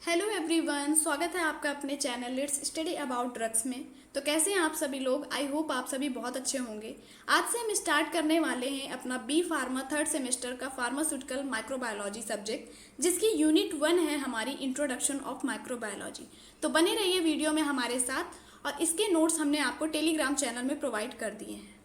Hello everyone, स्वागत है आपका अपने channel let's study about drugs में। तो कैसे हैं आप सभी लोग। आई होप आप सभी बहुत अच्छे होंगे। आज से हम स्टार्ट करने वाले हैं अपना बी फार्मा थर्ड सेमेस्टर का फार्मास्यूटिकल माइक्रोबायोलॉजी सब्जेक्ट, जिसकी यूनिट 1 है हमारी इंट्रोडक्शन ऑफ माइक्रोबायोलॉजी। तो बने रहिए वीडियो में हमारे साथ, और इसके नोट्स हमने आपको टेलीग्राम चैनल में प्रोवाइड कर दिए हैं।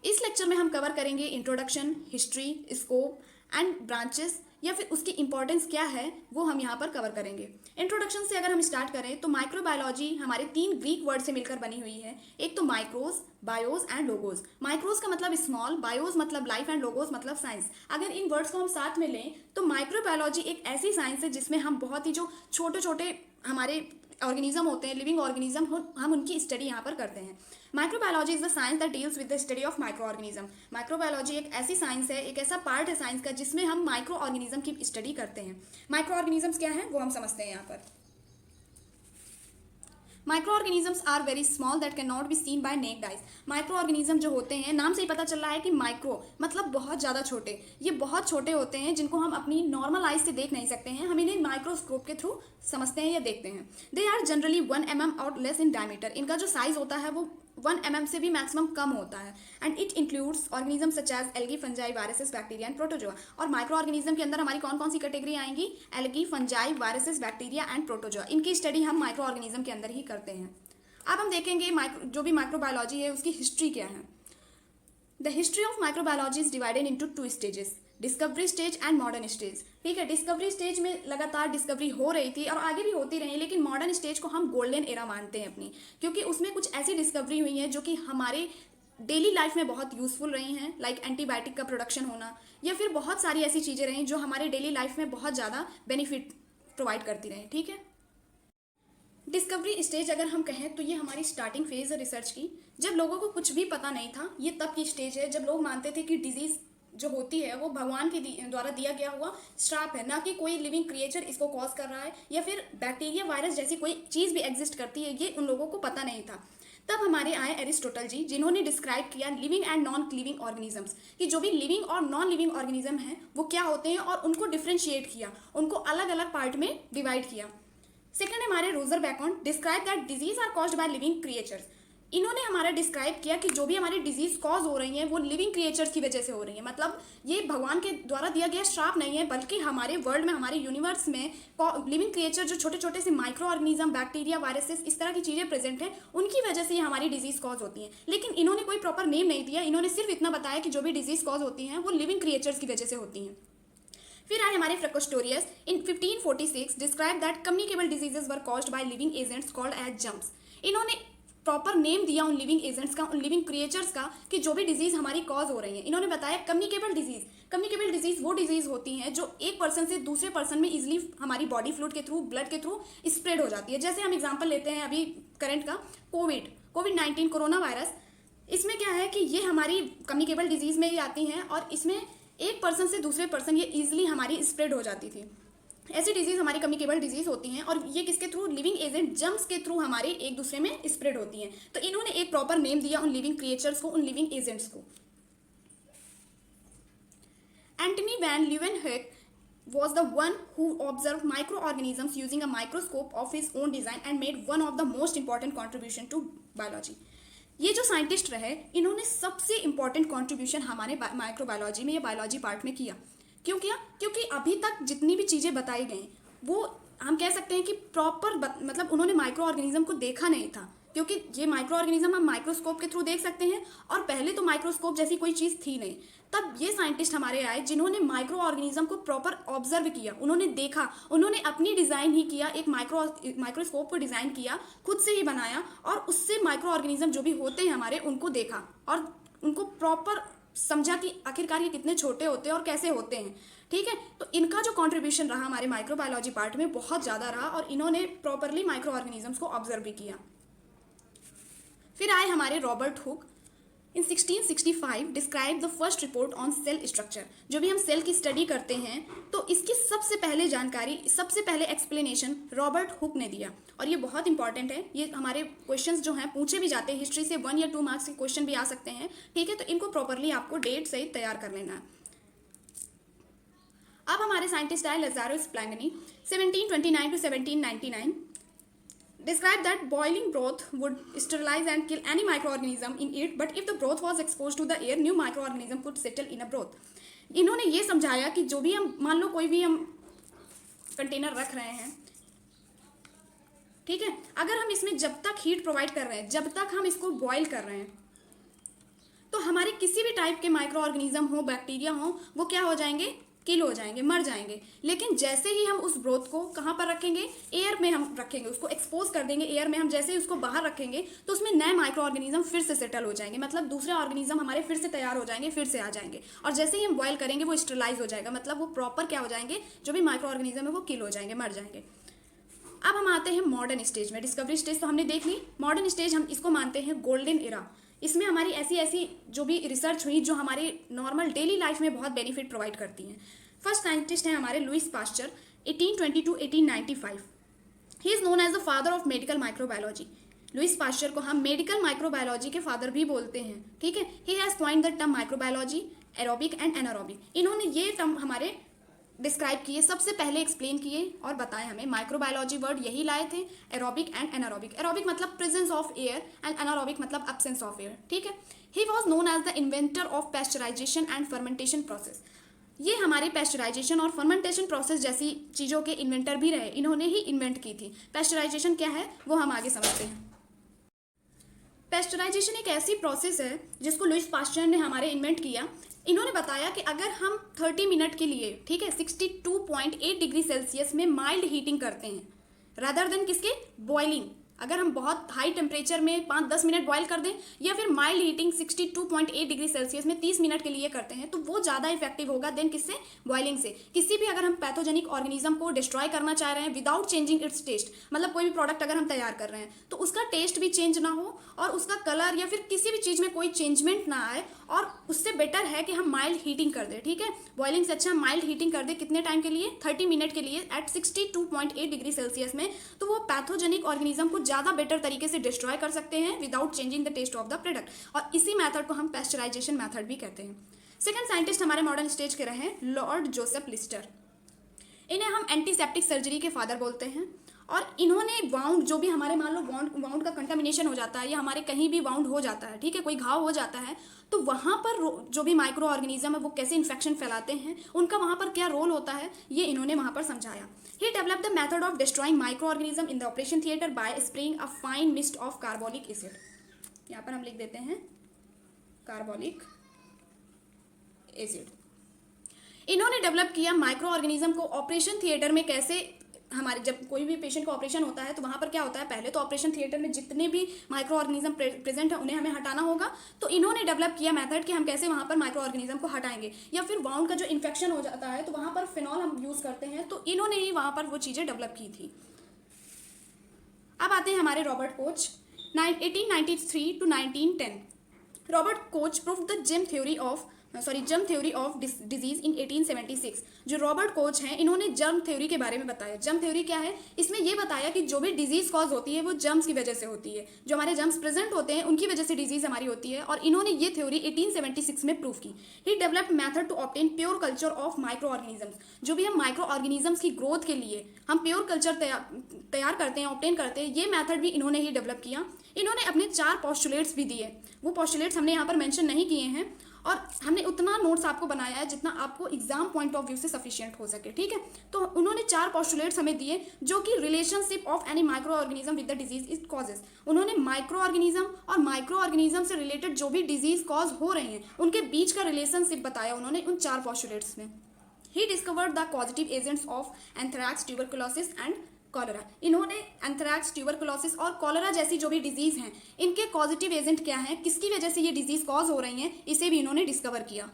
इस लेक्चर में हम कवर करेंगे introduction, history, scope and branches, या फिर उसकी इंपॉर्टेंस क्या है वो हम यहाँ पर कवर करेंगे। इंट्रोडक्शन से अगर हम स्टार्ट करें तो माइक्रोबायोलॉजी हमारे 3 ग्रीक वर्ड से मिलकर बनी हुई है। एक तो माइक्रोस, बायोस एंड लोगोस। माइक्रोस का मतलब स्मॉल, बायोस मतलब लाइफ एंड लोगोस मतलब साइंस। अगर इन वर्ड्स को हम साथ में लें तो माइक्रोबायोलॉजी एक ऐसी साइंस है जिसमें हम बहुत ही जो छोटे छोटे हमारे ऑर्गेनिज्म होते हैं, लिविंग ऑर्गेनिज्म, हम उनकी स्टडी यहाँ पर करते हैं। Microbiology is the science that deals with the study of micro organism. Microbiology एक ऐसी साइंस है, एक ऐसा पार्ट है साइंस का जिसमें हम माइक्रो ऑर्गेनिज्म की स्टडी करते हैं। माइक्रो ऑर्गेनिज्म्स क्या है वो हम समझते हैं यहाँ पर। Micro organisms are very small that can not be seen by naked eyes. Micro organism जो होते हैं, नाम से ही पता चल रहा है कि माइक्रो मतलब बहुत ज़्यादा छोटे। ये बहुत छोटे होते हैं जिनको हम अपनी नॉर्मल आइज से देख नहीं सकते हैं, हम इन्हें माइक्रोस्कोप के थ्रू समझते हैं या देखते हैं। दे आर जनरली 1 mm और लेस इन डायमीटर। इनका जो साइज होता है वो 1 mm से भी मैक्सिमम कम होता है। And it includes organism such as algae, fungi, viruses, bacteria and protozoa. और माइक्रो ऑर्गेनिज्म के अंदर हमारी कौन कौन सी कैटेगरी आएंगी? Algae, fungi, viruses, bacteria and protozoa. इनकी स्टडी हम माइक्रो ऑर्गेनिज्म के अंदर ही करते हैं। अब हम देखेंगे जो भी माइक्रोबायोलॉजी है उसकी हिस्ट्री क्या है। The history of microbiology is divided into 2 stages, discovery stage and modern stage. ठीक है, डिस्कवरी स्टेज में लगातार डिस्कवरी हो रही थी और आगे भी होती रही, लेकिन मॉडर्न स्टेज को हम गोल्डन एरा मानते हैं अपनी, क्योंकि उसमें कुछ ऐसी डिस्कवरी हुई है जो कि हमारे डेली लाइफ में बहुत यूजफुल रही हैं, लाइक एंटीबायोटिक का प्रोडक्शन होना, या फिर बहुत सारी ऐसी चीज़ें रहीं जो हमारे डेली लाइफ में बहुत ज़्यादा बेनिफिट प्रोवाइड करती रहीं। ठीक है, डिस्कवरी स्टेज अगर हम कहें तो ये हमारी स्टार्टिंग फेज है रिसर्च की, जब लोगों को कुछ भी पता नहीं था। ये तब की स्टेज है जब लोग मानते थे कि डिजीज जो होती है वो भगवान के द्वारा दिया गया हुआ श्राप है, ना कि कोई लिविंग क्रिएचर इसको कॉज कर रहा है, या फिर बैक्टीरिया, वायरस जैसी कोई चीज़ भी एग्जिस्ट करती है, ये उन लोगों को पता नहीं था। तब हमारे आए एरिस्टोटल जी, जिन्होंने डिस्क्राइब किया living and non living organisms, कि जो भी लिविंग और नॉन लिविंग ऑर्गेनिज्म हैं वो क्या होते हैं, और उनको डिफ्रेंशिएट किया, उनको अलग अलग पार्ट में डिवाइड किया। सेकंड हमारे Roger Bacon, describe that disease are caused by living creatures. इन्होंने हमारा डिस्क्राइब किया कि जो भी हमारी डिजीज कॉज हो रही हैं वो लिविंग क्रिएचर्स की वजह से हो रही है। मतलब ये भगवान के द्वारा दिया गया श्राप नहीं है, बल्कि हमारे वर्ल्ड में, हमारे यूनिवर्स में लिविंग क्रिएचर जो छोटे छोटे से माइक्रो ऑर्गेनिज्म, बैक्टीरिया, वायरसेस, इस तरह की चीज़ें प्रेजेंट हैं, उनकी वजह से ये हमारी डिजीज कॉज होती हैं। लेकिन इन्होंने कोई प्रॉपर नेम नहीं दिया, इन्होंने सिर्फ इतना बताया कि जो भी डिजीज कॉज होती हैं वो लिविंग क्रिएचर्स की वजह से होती हैं। फिर आए हमारे Fracastorius in 1546, describe that communicable diseases were caused by living agents called as germs. इन्होंने प्रॉपर नेम दिया उन लिविंग एजेंट्स का, उन लिविंग क्रिएचर्स का, कि जो भी डिजीज हमारी कॉज हो रही है। इन्होंने बताया कम्युनिकेबल डिजीज। कम्युनिकेबल डिजीज वो डिजीज होती हैं जो एक पर्सन से दूसरे पर्सन में इजिली हमारी बॉडी फ्लूइड के थ्रू, ब्लड के थ्रू स्प्रेड हो जाती है। जैसे हम एग्जाम्पल लेते हैं अभी करंट का कोविड-19, कोरोना वायरस। इसमें क्या है कि ये हमारी कम्युनिकेबल डिजीज में ही आती हैं, और इसमें एक पर्सन से दूसरे पर्सन ये इजीली हमारी स्प्रेड हो जाती थी। ऐसी डिजीज हमारी कम्युनिकेबल डिजीज होती हैं, और ये किसके थ्रू? लिविंग एजेंट जम्स के थ्रू हमारे एक दूसरे में स्प्रेड होती हैं। तो इन्होंने एक प्रॉपर नेम दिया उन लिविंग क्रिएचर्स को, उन लिविंग एजेंट्स को। Antony van Leeuwenhoek was the one who observed microorganisms using a microscope of his own design and made one of the most important contribution to biology. ये जो scientist रहे, इन्होंने सबसे important contribution हमारे microbiology में या biology part में किया। क्यों किया? क्योंकि अभी तक जितनी भी चीज़ें बताई गई वो हम कह सकते हैं कि प्रॉपर मतलब उन्होंने माइक्रो ऑर्गेनिज्म को देखा नहीं था, क्योंकि ये माइक्रो ऑर्गेनिज्म हम माइक्रोस्कोप के थ्रू देख सकते हैं, और पहले तो माइक्रोस्कोप जैसी कोई चीज़ थी नहीं। तब ये साइंटिस्ट हमारे आए जिन्होंने माइक्रो ऑर्गेनिज्म को प्रॉपर ऑब्जर्व किया, उन्होंने देखा, उन्होंने अपनी डिज़ाइन ही किया, एक माइक्रोस्कोप को डिज़ाइन किया, खुद से ही बनाया, और उससे माइक्रो ऑर्गेनिज्म जो भी होते हैं हमारे, उनको देखा और उनको प्रॉपर समझा कि आखिरकार ये कितने छोटे होते हैं और कैसे होते हैं। ठीक है, तो इनका जो कंट्रीब्यूशन रहा हमारे माइक्रोबायोलॉजी पार्ट में बहुत ज़्यादा रहा, और इन्होंने प्रॉपरली माइक्रो ऑर्गेनिजम्स को ऑब्जर्व भी किया। फिर आए हमारे Robert Hooke in 1665, describe the first report on sale structure. जो भी हम सेल की स्टडी करते हैं तो इसकी सबसे पहले जानकारी, सबसे पहले एक्सप्लेनेशन रॉबर्ट हुक ने दिया, और ये बहुत इंपॉर्टेंट है। ये हमारे क्वेश्चंस जो हैं पूछे भी जाते हैं, हिस्ट्री से 1 या 2 मार्क्स के क्वेश्चन भी आ सकते हैं। ठीक है, तो इनको प्रॉपरली आपको डेट सहित तैयार कर लेना है। अब हमारे साइंटिस्ट आए Lazaro स्प्लैंगनी 1729 to 1799. Described that boiling broth would sterilize and kill any microorganism in it, but if the broth was exposed to the air, new microorganism could settle in a broth. इन्होंने ये समझाया कि जो भी हम मान लो कोई भी हम कंटेनर रख रहे हैं, ठीक है, अगर हम इसमें जब तक हीट प्रोवाइड कर रहे हैं, जब तक हम इसको बॉईल कर रहे हैं, तो हमारे किसी भी टाइप के माइक्रो ऑर्गेनिज्म हो, बैक्टीरिया हो, वो क्या हो जाएंगे, किल हो जाएंगे, मर जाएंगे। लेकिन जैसे ही हम उस ब्रोथ को कहाँ पर रखेंगे, एयर में हम रखेंगे, उसको एक्सपोज कर देंगे एयर में, हम जैसे ही उसको बाहर रखेंगे तो उसमें नए माइक्रो ऑर्गेनिज्म फिर से सेटल हो जाएंगे, मतलब दूसरे ऑर्गेनिज्म हमारे फिर से तैयार हो जाएंगे, फिर से आ जाएंगे। और जैसे ही हम बॉयल करेंगे वो स्टरलाइज हो जाएगा, मतलब वो प्रॉपर क्या हो जाएंगे, जो भी माइक्रो ऑर्गेनिज्म है वो किल हो जाएंगे, मर जाएंगे। अब हम आते हैं मॉडर्न स्टेज में। डिस्कवरी स्टेज तो हमने देख ली, मॉडर्न स्टेज हम इसको मानते हैं गोल्डन एरा। इसमें हमारी ऐसी ऐसी जो भी रिसर्च हुई जो हमारे नॉर्मल डेली लाइफ में बहुत बेनिफिट प्रोवाइड करती हैं। फर्स्ट साइंटिस्ट हैं हमारे Louis Pasteur 1820 to 1895। He is known as the father of medical microbiology. Louis Pasteur को हम मेडिकल माइक्रोबायोलॉजी के फादर भी बोलते हैं, ठीक है। He has coined the term microbiology, aerobic and anaerobic. इन्होंने ये टर्म हमारे डिस्क्राइब किए, सबसे पहले एक्सप्लेन किए और बताए हमें। माइक्रोबायोलॉजी वर्ड यही लाए थे, एरोबिक एंड एनारोबिक। एरोबिक मतलब presence of air and anaerobic मतलब एब्सेंस ऑफ एयर, ठीक है। He was known as the inventor of pasteurisation and fermentation process. ये हमारे पेस्चराइजेशन और फर्मेंटेशन प्रोसेस जैसी चीज़ों के इन्वेंटर भी रहे, इन्होंने ही इन्वेंट की थी। पेस्चराइजेशन क्या है वो हम आगे समझते हैं। पेस्चराइजेशन एक ऐसी प्रोसेस है जिसको लुइस पास्चर ने हमारे इन्वेंट किया। इन्होंने बताया कि अगर हम 30 मिनट के लिए, ठीक है, 62.8 डिग्री सेल्सियस में माइल्ड हीटिंग करते हैं रादर देन किसके, बॉइलिंग। अगर हम बहुत हाई टेम्परेचर में 5-10 मिनट बॉयल कर दें या फिर माइल्ड हीटिंग 62.8 डिग्री सेल्सियस में 30 मिनट के लिए करते हैं तो वो ज़्यादा इफेक्टिव होगा देन किससे, बॉइलिंग से। किसी भी अगर हम पैथोजेनिक ऑर्गेनिज्म को डिस्ट्रॉय करना चाह रहे हैं विदाउट चेंजिंग इट्स टेस्ट, मतलब कोई भी प्रोडक्ट अगर हम तैयार कर रहे हैं तो उसका टेस्ट भी चेंज ना हो और उसका कलर या फिर किसी भी चीज़ में कोई चेंजमेंट ना आए, और उससे बेटर है कि हम माइल्ड हीटिंग कर दें, ठीक है। बॉइलिंग से अच्छा माइल्ड हीटिंग कर दें, कितने टाइम के लिए, 30 मिनट के लिए एट 62.8 डिग्री सेल्सियस में, तो वो पैथोजेनिक ऑर्गेनिज्म को ज़्यादा बेटर तरीके से डिस्ट्रॉय कर सकते हैं without changing the taste of the product. और इसी मेथड को हम पेस्चराइजेशन मेथड भी कहते हैं। सेकंड साइंटिस्ट हमारे मॉडर्न स्टेज के रहे लॉर्ड जोसेफ लिस्टर। इन्हें हम एंटीसेप्टिक सर्जरी के फादर बोलते हैं। और इन्होंने वाउंड, जो भी हमारे मान लो वाउंड का कंटामिनेशन हो जाता है या हमारे कहीं भी वाउंड हो जाता है, ठीक है, कोई घाव हो जाता है, तो वहाँ पर जो भी माइक्रो ऑर्गेनिज्म है वो कैसे इन्फेक्शन फैलाते हैं, उनका वहाँ पर क्या रोल होता है, ये इन्होंने वहाँ पर समझाया। He developed the method of destroying micro organism in the operation theatre by spraying a fine mist of carbolic acid. यहाँ पर हम लिख देते हैं कार्बोलिक एसिड। इन्होंने डेवलप किया माइक्रो ऑर्गेनिज्म को ऑपरेशन थिएटर में कैसे, हमारे जब कोई भी पेशेंट को ऑपरेशन होता है तो वहाँ पर क्या होता है, पहले तो ऑपरेशन थिएटर में जितने भी माइक्रो ऑर्गेनिज्म प्रेजेंट है उन्हें हमें हटाना होगा। तो इन्होंने डेवलप किया मेथड कि हम कैसे वहाँ पर माइक्रो ऑर्गेनिज्म को हटाएंगे। या फिर वाउंड का जो इन्फेक्शन हो जाता है तो वहाँ पर फिनॉल हम यूज़ करते हैं, तो इन्होंने ही वहाँ पर वो चीज़ें डेवलप की थी। अब आते हैं हमारे Robert Koch 1893 to 1910। Robert Koch proved the germ theory of disease in 1876। जो रॉबर्ट कोच हैं इन्होंने जर्म थ्योरी के बारे में बताया। जर्म थ्योरी क्या है, इसमें यह बताया कि जो भी डिजीज कॉज होती है वो जर्म्स की वजह से होती है, जो हमारे जर्म्स प्रेजेंट होते हैं उनकी वजह से डिजीज हमारी होती है। और इन्होंने ये थ्योरी 1876 में प्रूव की। He developed method to obtain pure culture of micro organisms. जो भी हम माइक्रो ऑर्गेनिजम्स की ग्रोथ के लिए हम प्योर कल्चर तैयार करते हैं, ऑब्टेन करते हैं, ये मेथड भी इन्होंने ही डेवलप किया। इन्होंने अपने 4 पोस्टुलेट्स भी दिए। वो पोस्टुलेट्स हमने यहाँ पर मेंशन नहीं किए हैं और हमने उतना नोट्स आपको बनाया है जितना आपको एग्जाम पॉइंट ऑफ व्यू से सफिशिएंट हो सके, ठीक है। तो उन्होंने 4 पोस्टुलेट्स हमें दिए जो कि relationship of any micro organism with the disease it causes. उन्होंने माइक्रो ऑर्गेनिज्म और माइक्रो ऑर्गेनिज्म से रिलेटेड जो भी डिजीज कॉज हो रहे हैं उनके बीच का रिलेशनशिप बताया उन्होंने उन 4 पोस्टुलेट्स में। He discovered the positive agents of anthrax, tuberculosis and cholera. इन्होंने एंथ्रैक्स, ट्यूबरकुलोसिस और कॉलरा जैसी जो भी डिजीज हैं इनके पॉजिटिव एजेंट क्या हैं, किसकी वजह से ये डिजीज कॉज हो रही हैं, इसे भी इन्होंने डिस्कवर किया।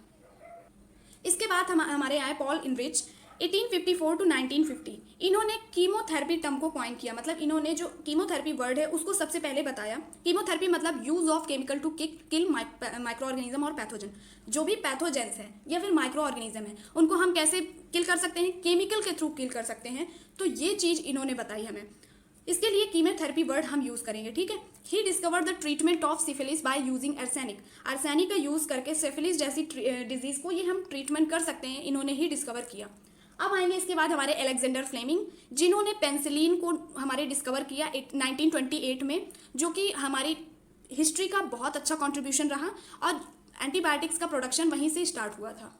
इसके बाद हमारे आए पॉल इनरिच 1854 to 1950। इन्होंने कीमोथेरेपी टर्म को कॉइन किया। मतलब इन्होंने जो कीमोथेरेपी वर्ड है उसको सबसे पहले बताया। कीमोथेरेपी मतलब use of chemical to kill micro organism और पैथोजन। जो भी पैथोजेंस है या फिर माइक्रो ऑर्गेनिज्म है उनको हम कैसे किल कर सकते हैं, केमिकल के थ्रू किल कर सकते हैं। तो ये चीज़ इन्होंने बताई हमें। इसके लिए कीमोथेरेपी वर्ड हम यूज़ करेंगे, ठीक है। He discover the treatment of syphilis by using arsenic. Arsenic का यूज़ करके सिफिलिस जैसी डिजीज़ को ये हम ट्रीटमेंट कर सकते हैं, इन्होंने ही डिस्कवर किया। अब आएंगे इसके बाद हमारे एलेक्जेंडर फ्लेमिंग, जिन्होंने पेंसिलिन को हमारे डिस्कवर किया 1928 में, जो कि हमारी हिस्ट्री का बहुत अच्छा कंट्रीब्यूशन रहा और एंटीबायोटिक्स का प्रोडक्शन वहीं से स्टार्ट हुआ था।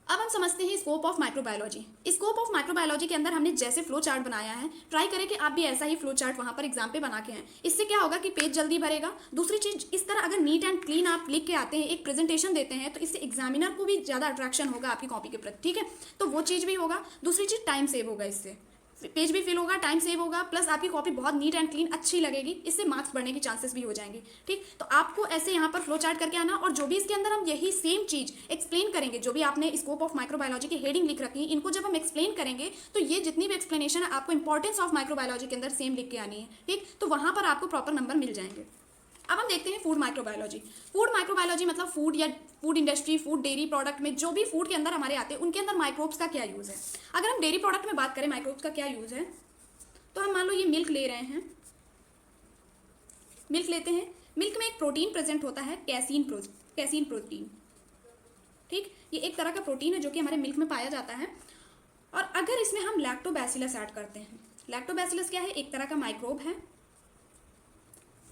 अब हम समझते हैं scope of microbiology. Scope of microbiology के अंदर हमने जैसे फ्लो चार्ट बनाया है, ट्राई करें कि आप भी ऐसा ही फ्लो चार्ट वहाँ पर एग्जाम पे बना के हैं। इससे क्या होगा कि पेज जल्दी भरेगा। दूसरी चीज़, इस तरह अगर नीट एंड क्लीन आप लिख के आते हैं, एक प्रेजेंटेशन देते हैं, तो इससे एग्जामिनर को भी ज़्यादा अट्रैक्शन होगा आपकी कॉपी के प्रति, ठीक है। तो वो चीज़ भी होगा। दूसरी चीज़, टाइम सेव होगा, इससे पेज भी फिल होगा, टाइम सेव होगा, प्लस आपकी कॉपी बहुत नीट एंड क्लीन अच्छी लगेगी। इससे मार्क्स बढ़ने की चांसेस भी हो जाएंगे, ठीक। तो आपको ऐसे यहाँ पर फ्लो चार्ट करके आना, और जो भी इसके अंदर हम यही सेम चीज़ एक्सप्लेन करेंगे, जो भी आपने स्कोप ऑफ माइक्रोबायोलॉजी की हेडिंग लिख रखी है, इनको जब हम एक्सप्लेन करेंगे तो ये जितनी भी एक्सप्लेनेशन है आपको इंपॉर्टेंस ऑफ माइक्रोबायोलॉजी के अंदर सेम लिख के आनी है, ठीक। तो वहाँ पर आपको प्रॉपर नंबर मिल जाएंगे। अब हम देखते हैं फूड माइक्रोबायोलॉजी। फूड माइक्रोबायोलॉजी मतलब फूड या food industry, food dairy product में जो भी फूड के अंदर हमारे आते हैं, उनके अंदर माइक्रोब्स का क्या यूज़ है। अगर हम डेयरी प्रोडक्ट में बात करें माइक्रोब्स का क्या यूज़ है, तो हम मान लो ये मिल्क ले रहे हैं, मिल्क लेते हैं, मिल्क में एक प्रोटीन प्रेजेंट होता है, कैसीन प्रोटीन, ठीक। ये एक तरह का प्रोटीन है जो कि हमारे मिल्क में पाया जाता है। और अगर इसमें हम लैक्टोबैसिलस ऐड करते हैं, लैक्टोबैसिलस क्या है, एक तरह का माइक्रोब है।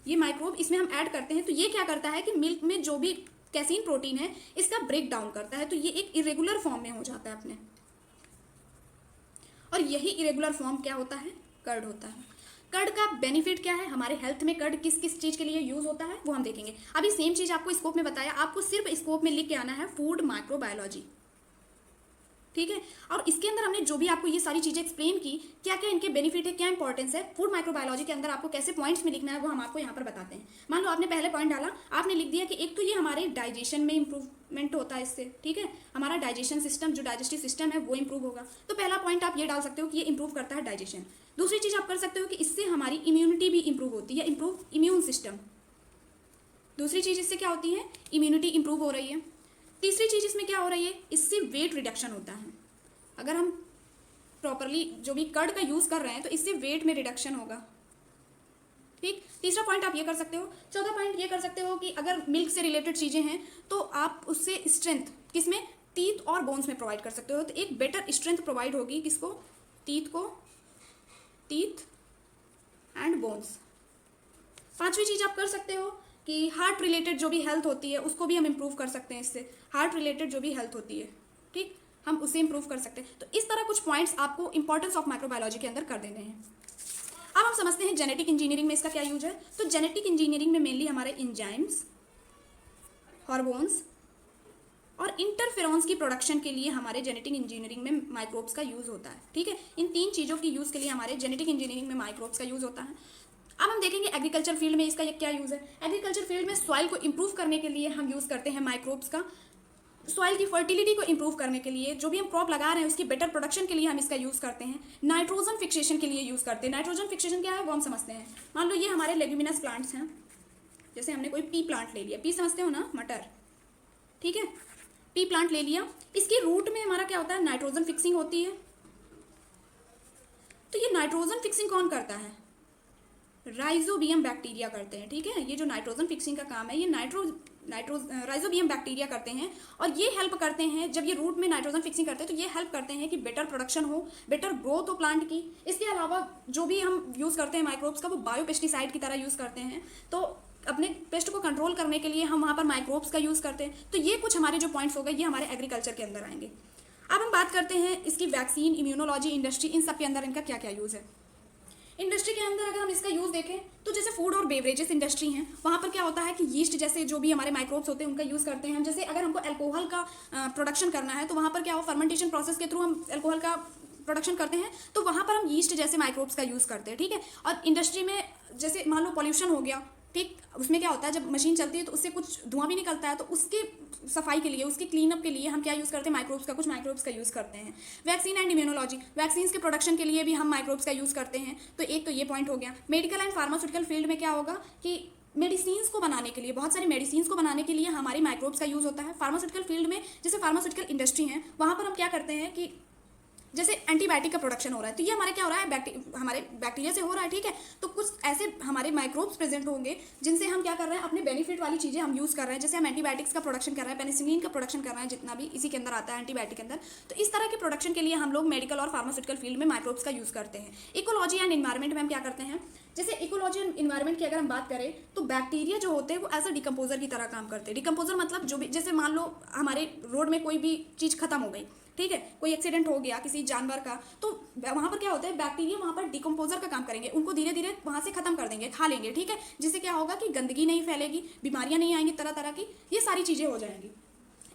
ये माइक्रोब इसमें हम ऐड करते हैं, तो ये क्या करता है कि मिल्क में जो भी कैसीन प्रोटीन है इसका ब्रेक डाउन करता है, तो ये एक इरेगुलर फॉर्म में हो जाता है अपने। और यही इरेगुलर फॉर्म क्या होता है, कर्ड होता है। कर्ड का बेनिफिट क्या है, हमारे हेल्थ में कर्ड किस किस चीज़ के लिए यूज़ होता है वो हम देखेंगे। अभी सेम चीज़ आपको स्कोप में बताया, आपको सिर्फ स्कोप में लिख के आना है फूड माइक्रोबायोलॉजी, ठीक है। और इसके अंदर हमने जो भी आपको ये सारी चीज़ें एक्सप्लेन की, क्या क्या इनके बेनिफिट है, क्या इंपॉर्टेंस है, फूड माइक्रोबायोलॉजी के अंदर आपको कैसे पॉइंट्स में लिखना है वो हम आपको यहाँ पर बताते हैं। मान लो आपने पहले पॉइंट डाला, आपने लिख दिया कि एक तो ये हमारे डाइजेशन में इंप्रूवमेंट होता है इससे, ठीक है। हमारा डाइजेशन सिस्टम, जो डाइजेस्टिव सिस्टम है वो इंप्रूव होगा। तो पहला पॉइंट आप ये डाल सकते हो कि ये इंप्रूव करता है डाइजेशन। दूसरी चीज़ आप कर सकते हो कि इससे हमारी इम्यूनिटी भी इंप्रूव होती है, इंप्रूव इम्यून सिस्टम। दूसरी चीज़ इससे क्या होती है, इम्यूनिटी इंप्रूव हो रही है। तीसरी चीज़ इसमें क्या हो रही है, इससे वेट रिडक्शन होता है। अगर हम प्रॉपरली जो भी कर्ड का यूज़ कर रहे हैं तो इससे वेट में रिडक्शन होगा, ठीक। तीसरा पॉइंट आप ये कर सकते हो। चौथा पॉइंट ये कर सकते हो कि अगर मिल्क से रिलेटेड चीज़ें हैं तो आप उससे स्ट्रेंथ किसमें, टीथ और बोन्स में प्रोवाइड कर सकते हो। तो एक बेटर स्ट्रेंथ प्रोवाइड होगी किसको, टीथ को, टीथ एंड बोन्स। पांचवी चीज़ आप कर सकते हो कि हार्ट रिलेटेड जो भी हेल्थ होती है उसको भी हम इम्प्रूव कर सकते हैं इससे। हार्ट रिलेटेड जो भी हेल्थ होती है, ठीक, हम उसे इम्प्रूव कर सकते हैं। तो इस तरह कुछ पॉइंट्स आपको इंपॉर्टेंस ऑफ माइक्रोबायोलॉजी के अंदर कर देने हैं। अब हम समझते हैं जेनेटिक इंजीनियरिंग में इसका क्या यूज है। तो जेनेटिक इंजीनियरिंग में मेनली हमारे इंजाइम्स, हार्मोन्स और इंटरफेरॉन्स की प्रोडक्शन के लिए हमारे जेनेटिक इंजीनियरिंग में माइक्रोब्स का यूज़ होता है, ठीक है। इन तीन चीज़ों की यूज़ के लिए हमारे जेनेटिक इंजीनियरिंग में माइक्रोब्स का यूज़ होता है। अब हम देखेंगे एग्रीकल्चर फील्ड में इसका ये क्या यूज़ है। एग्रीकल्चर फील्ड में सॉइल को इम्प्रूव करने के लिए हम यूज़ करते हैं माइक्रोब्स का। सॉइल की फर्टिलिटी को इंप्रूव करने के लिए, जो भी हम क्रॉप लगा रहे हैं उसकी बेटर प्रोडक्शन के लिए हम इसका यूज़ करते हैं। नाइट्रोजन फिक्सेशन के लिए यूज़ करते हैं। नाइट्रोजन फिक्सेशन क्या है वो हम समझते हैं। मान लो ये हमारे लेग्यूमिनस प्लांट्स हैं, जैसे हमने कोई पी प्लांट ले लिया, पी समझते हो ना, मटर, ठीक है। पी प्लांट ले लिया, इसकी रूट में हमारा क्या होता है, नाइट्रोजन फिक्सिंग होती है। तो ये नाइट्रोजन फिक्सिंग कौन करता है, राइजोबियम बैक्टीरिया करते हैं, ठीक है। ये जो नाइट्रोजन फिक्सिंग का काम है ये राइजोबियम बैक्टीरिया करते हैं। और ये हेल्प करते हैं, जब ये रूट में नाइट्रोजन फिक्सिंग करते हैं तो ये हेल्प करते हैं कि बेटर प्रोडक्शन हो, बेटर ग्रोथ हो प्लांट की। इसके अलावा जो भी हम यूज़ करते हैं माइक्रोब्स का, वो बायोपेस्टिसाइड की तरह यूज़ करते हैं। तो अपने पेस्ट को कंट्रोल करने के लिए हम वहाँ पर माइक्रोब्स का यूज़ करते हैं। तो ये कुछ हमारे जो पॉइंट्स हो गए, ये हमारे एग्रीकल्चर के अंदर आएंगे। अब हम बात करते हैं इसकी वैक्सीन, इम्यूनोलॉजी, इंडस्ट्री, इन सब के अंदर इनका क्या क्या यूज़ है। इंडस्ट्री के अंदर अगर हम इसका यूज़ देखें तो जैसे फूड और बेवरेजेस इंडस्ट्री हैं, वहाँ पर क्या होता है कि यीस्ट जैसे जो भी हमारे माइक्रोब्स होते हैं उनका यूज़ करते हैं हम। जैसे अगर हमको अल्कोहल का प्रोडक्शन करना है तो वहाँ पर क्या हो, फर्मेंटेशन प्रोसेस के थ्रू हम अल्कोहल का प्रोडक्शन करते हैं, तो वहाँ पर हम यीस्ट जैसे माइक्रोब्स का यूज़ करते हैं, ठीक है। और इंडस्ट्री में जैसे मान लो पॉल्यूशन हो गया, ठीक, उसमें क्या होता है जब मशीन चलती है तो उससे कुछ धुआं भी निकलता है, तो उसके सफाई के लिए, उसके क्लीनअप के लिए हम क्या यूज़ करते हैं, माइक्रोब्स का, कुछ माइक्रोब्स का यूज़ करते हैं। वैक्सीन एंड इम्यूनोलॉजी, वैक्सीन्स के प्रोडक्शन के लिए भी हम माइक्रोब्स का यूज़ करते हैं। तो एक तो ये पॉइंट हो गया। मेडिकल एंड फार्मास्यूटिकल फील्ड में क्या होगा कि मेडिसिन्स को बनाने के लिए, बहुत सारी मेडिसिन्स को बनाने के लिए हमारी माइक्रोब्स का यूज़ होता है। फार्मास्यूटिकल फील्ड में जैसे फार्मास्यूटिकल इंडस्ट्री है, वहाँ पर हम क्या करते हैं कि जैसे एंटीबायोटिक का प्रोडक्शन हो रहा है, तो ये हमारे क्या हो रहा है, हमारे बैक्टीरिया से हो रहा है, ठीक है। तो कुछ ऐसे हमारे माइक्रोब्स प्रेजेंट होंगे जिनसे हम क्या कर रहे हैं, अपने बेनिफिट वाली चीज़ें हम यूज़ कर रहे हैं। जैसे हम एंटीबायोटिक्स का प्रोडक्शन कर रहे हैं, पेनिसिलिन का प्रोडक्शन कर रहे हैं, जितना भी इसी के अंदर आता है एंटीबायोटिक के अंदर। तो इस तरह के प्रोडक्शन के लिए हम लोग मेडिकल और फार्मास्यूटिकल फील्ड में माइक्रोब्स का यूज़ करते हैं। इकोलॉजी एंड इन्वायरमेंट में हम क्या करते हैं, जैसे इकोलॉजी एंड इन्वायरमेंट की अगर हम बात करें तो बैक्टीरिया जो होते हैं वो एज अ डिकम्पोजर की तरह काम करते हैं। डिकम्पोजर मतलब जो भी, जैसे मान लो हमारे रोड में कोई भी चीज़ खत्म हो गई, ठीक है, कोई एक्सीडेंट हो गया किसी जानवर का, तो वहाँ पर क्या होता है, बैक्टीरिया वहाँ पर डिकम्पोजर का काम करेंगे, उनको धीरे धीरे वहाँ से खत्म कर देंगे, खा लेंगे, ठीक है। जिससे क्या होगा कि गंदगी नहीं फैलेगी, बीमारियाँ नहीं आएंगी तरह तरह की, ये सारी चीज़ें हो जाएंगी।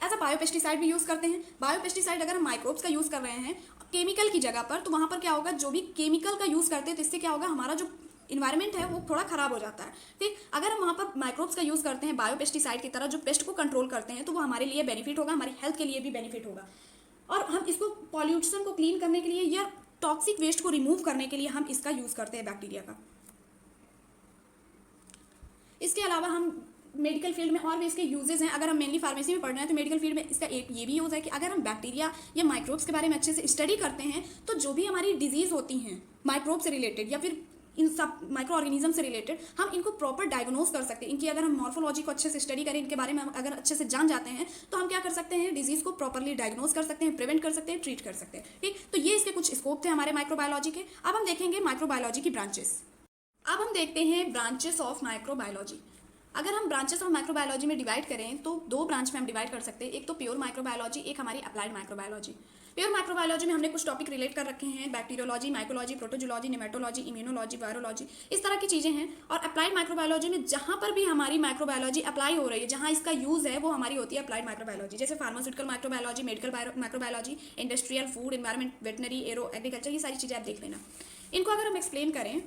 एज अ बायोपेस्टिसाइड भी यूज़ करते हैं। बायोपेस्टिसाइड अगर हम माइक्रोब्स का यूज़ कर रहे हैं केमिकल की जगह पर, तो वहाँ पर क्या होगा, जो भी केमिकल का यूज़ करते हैं तो इससे क्या होगा, हमारा जो इन्वायरमेंट है वो थोड़ा खराब हो जाता है, ठीक। अगर हम वहाँ पर माइक्रोब्स का यूज़ करते हैं बायोपेस्टिसाइड की तरह, जो पेस्ट को कंट्रोल करते हैं, तो वो हमारे लिए बेनिफिट होगा, हमारी हेल्थ के लिए भी बेनिफिट होगा। और हम इसको पॉल्यूशन को क्लीन करने के लिए या टॉक्सिक वेस्ट को रिमूव करने के लिए हम इसका यूज़ करते हैं, बैक्टीरिया का। इसके अलावा हम मेडिकल फील्ड में और भी इसके यूजेस हैं। अगर हम मेनली फार्मेसी में पढ़ रहे हैं तो मेडिकल फील्ड में इसका एक ये भी यूज़ है कि अगर हम बैक्टीरिया या माइक्रोब्स के बारे में अच्छे से स्टडी करते हैं, तो जो भी हमारी डिजीज़ होती हैं माइक्रोब से रिलेटेड या फिर इन सब माइक्रो ऑर्गेनिज्म से रिलेटेड, हम इनको प्रॉपर डायग्नोज कर सकते हैं। इनकी अगर हम मॉर्फोलॉजी को अच्छे से स्टडी करें, इनके बारे में अगर अच्छे से जान जाते हैं, तो हम क्या कर सकते हैं, डिजीज़ को प्रॉपरली डायग्नोज कर सकते हैं, प्रिवेंट कर सकते हैं, ट्रीट कर सकते हैं, ठीक। तो ये इसके कुछ स्कोप थे हमारे माइक्रोबायोलॉजी के। अब हम देखेंगे माइक्रोबायोलॉजी की ब्रांचेस। अब हम देखते हैं ब्रांचेस ऑफ माइक्रोबायोलॉजी। अगर हम ब्रांचेस ऑफ माइक्रोबायोलॉजी में डिवाइड करें तो दो ब्रांच में हम डिवाइड कर सकते हैं, एक तो प्योर माइक्रोबायोलॉजी, एक हमारी अप्लाइड माइक्रोबायोलॉजी। प्योर माइक्रोबायोलॉजी में हमने कुछ टॉपिक रिलेट कर रखे हैं, bacteriology, mycology, protozoology, nematology, immunology, virology, इस तरह की चीज़ें हैं। और अप्लाइड माइक्रोबायोलॉजी में जहाँ पर भी हमारी माइक्रोबायोलॉजी अप्लाई हो रही है, जहाँ इसका यूज़ है, वो हमारी होती है अप्लाइड माइक्रोबायोलॉजी। जैसे pharmaceutical microbiology, medical microbiology, industrial, food, environment, veterinary, arrow, agriculture, ये सारी चीज़ें आप देख लेना। इनको अगर हम एक्सप्लेन करें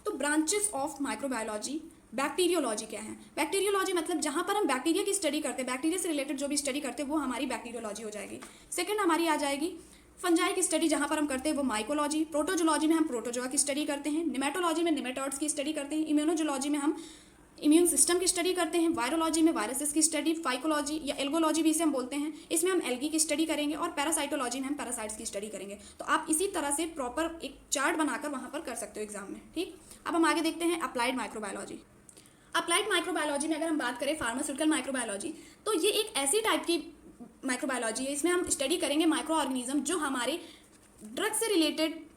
तो ब्रांचेस ऑफ माइक्रोबायोलॉजी, बैक्टीरियोलॉजी क्या है। बैक्टीरियोलॉजी मतलब जहाँ पर हम बैक्टीरिया की स्टडी करते हैं, बैक्टीरिया से रिलेटेड जो भी स्टडी करते हैं वो हमारी बैक्टीरियोलॉजी हो जाएगी। सेकंड हमारी आ जाएगी फंजाई की स्टडी, जहाँ पर हम करते हैं वो माइकोलॉजी। प्रोटोजोलॉजी में हम प्रोटोजोआ की स्टडी करते हैं। निमेटोलॉजी में निमेटोड्स की स्टडी करते हैं। इम्यूनोजोलॉजी में हम इम्यून सिस्टम की स्टडी करते हैं। वायरोलॉजी में वायरसेस की स्टडी। फाइकोलॉजी या एल्गोलॉजी भी इसे हम बोलते हैं, इसमें हम एल्गी की स्टडी करेंगे। और पैरासाइटोलॉजी में हम पैरासाइट्स की स्टडी करेंगे। तो आप इसी तरह से प्रॉपर एक चार्ट बनाकर वहाँ पर कर सकते हो एग्जाम में, ठीक। अब हम आगे देखते हैं अप्लाइड माइक्रोबायोलॉजी। अप्लाइड माइक्रोबायोलॉजी में अगर हम बात करें फार्मास्यूटिकल माइक्रोबायोलॉजी, तो ये एक ऐसी टाइप की माइक्रोबायोलॉजी है, इसमें हम स्टडी करेंगे माइक्रो ऑर्गेनिज्म जो हमारे ड्रग से रिलेटेड,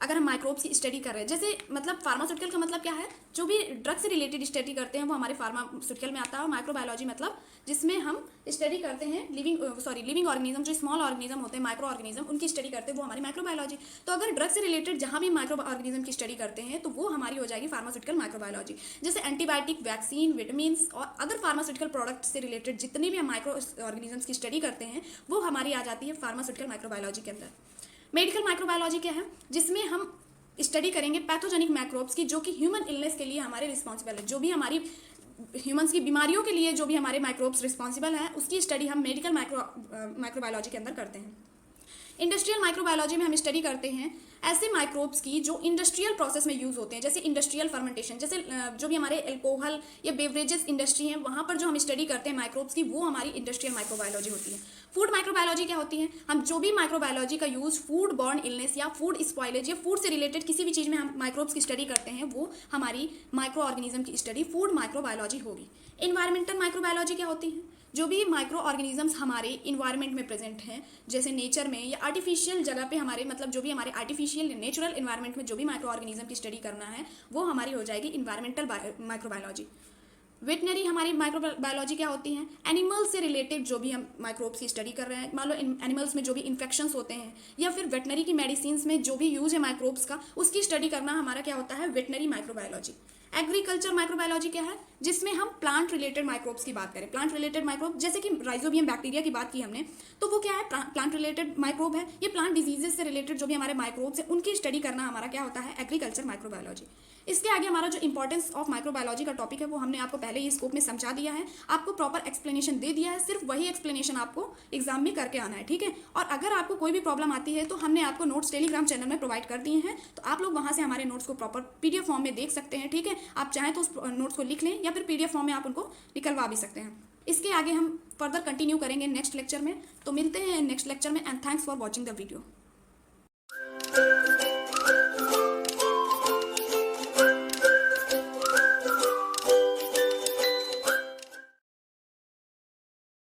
अगर हम माइक्रोब्स की स्टडी कर रहे हैं, जैसे मतलब फार्मास्यूटिकल का मतलब क्या है, जो भी ड्रग से रिलेटेड स्टडी करते हैं वो हमारे फार्मास्यूटिकल में आता है। माइक्रोबायोलॉजी मतलब जिसमें हम स्टडी करते हैं लिविंग ऑर्गेनिज्म, जो स्मॉल ऑर्गेनिज्म होते हैं, माइक्रो ऑर्गेनिज्म, उनकी स्टडी करते हैं वो हमारी माइक्रोबायोलॉजी। तो अगर ड्रग से रिलेटेड जहाँ भी माइक्रो ऑर्गेनिज्म की स्टडी करते हैं तो वो हमारी हो जाएगी फार्मास्यूटिकल माइक्रोबायोलॉजी। जैसे एंटीबायोटिक, वैक्सीन, विटामिन और अदर फार्मास्यूटिकल प्रोडक्ट से रिलेटेड जितनी भी हम माइक्रो ऑर्गेनिज्म की स्टडी करते हैं वो हमारी आ जाती है फार्मास्यूटिकल माइक्रोबायोलॉजी के अंदर। मेडिकल माइक्रोबायोलॉजी क्या है, जिसमें हम स्टडी करेंगे पैथोजेनिक माइक्रोब्स की, जो कि ह्यूमन इलनेस के लिए हमारे रिस्पॉन्सिबल है। जो भी हमारी ह्यूमंस की बीमारियों के लिए जो भी हमारे माइक्रोब्स रिस्पॉन्सिबल हैं, उसकी स्टडी हम मेडिकल माइक्रोबायोलॉजी के अंदर करते हैं। इंडस्ट्रियल माइक्रोबायोलॉजी में हम स्टडी करते हैं ऐसे माइक्रोब्स की जो इंडस्ट्रियल प्रोसेस में यूज़ होते हैं, जैसे इंडस्ट्रियल फर्मेंटेशन, जैसे जो भी हमारे अल्कोहल या बेवरेजेस इंडस्ट्री हैं वहाँ पर जो हम स्टडी करते हैं माइक्रोब्स की, वो हमारी इंडस्ट्रियल माइक्रोबायोलॉजी होती है। फूड माइक्रोबायोलॉजी क्या होती है, हम जो भी माइक्रोबायोलॉजी का यूज़ फूड बॉर्न इलनेस या फूड स्पॉइलेज या फूड से रिलेटेड किसी भी चीज़ में हम माइक्रोब्स की स्टडी करते हैं, वो हमारी माइक्रो ऑर्गेनिज्म की स्टडी फूड माइक्रोबायोलॉजी होगी। इन्वायरमेंटल माइक्रोबायोलॉजी क्या होती है, जो भी माइक्रो ऑर्गेनिजम्स हमारे इन्वायरमेंट में प्रेजेंट हैं, जैसे नेचर में या आर्टिफिशियल जगह पे हमारे, मतलब जो भी हमारे आर्टिफिशियल नेचुरल इन्वायरमेंट में जो भी माइक्रो ऑर्गेनिज्म की स्टडी करना है वो हमारी हो जाएगी इन्वायरमेंटल माइक्रोबायोलॉजी। वेटनरी हमारी माइक्रोबायोलॉजी क्या होती है, एनिमल्स से रिलेटेड जो भी हम माइक्रोब्स की स्टडी कर रहे हैं, मान लो एनिमल्स में जो भी इन्फेक्शंस होते हैं या फिर वेटनरी की मेडिसिन में जो भी यूज़ है माइक्रोब्स का, उसकी स्टडी करना हमारा क्या होता है, वेटनरी माइक्रोबायोलॉजी। एग्रीकल्चर माइक्रोबायोलॉजी क्या है, जिसमें हम प्लांट रिलेटेड माइक्रोब्स की बात करें। प्लांट रिलेटेड माइक्रोब जैसे कि राइजोबियम बैक्टीरिया की बात की हमने, तो वो क्या है, प्लांट रिलेटेड माइक्रोब है। ये प्लांट डिजीजेस से रिलेटेड जो भी हमारे माइक्रोब्स हैं उनकी स्टडी करना हमारा क्या होता है, एग्रीकल्चर माइक्रोबायोलॉजी। इसके आगे हमारा जो इंपॉर्टेंस ऑफ माइक्रोबायोलॉजी का टॉपिक है वो हमने आपको पहले ही स्कोप में समझा दिया है, आपको प्रॉपर एक्सप्लेनेशन दे दिया है, सिर्फ वही एक्सप्लेनेशन आपको एग्जाम में करके आना है, ठीक है। और अगर आपको कोई भी प्रॉब्लम आती है तो हमने आपको नोट्स टेलीग्राम चैनल में प्रोवाइड कर दिए हैं, तो आप लोग वहाँ से हमारे नोट्स को प्रॉपर PDF फॉर्म में देख सकते हैं, ठीक है। आप चाहें तो उस नोट्स को लिख लें या फिर PDF फॉर्म में आप उनको निकलवा भी सकते हैं। इसके आगे हम फर्दर कंटिन्यू करेंगे नेक्स्ट लेक्चर में। तो मिलते हैं नेक्स्ट लेक्चर में and thanks for watching the video.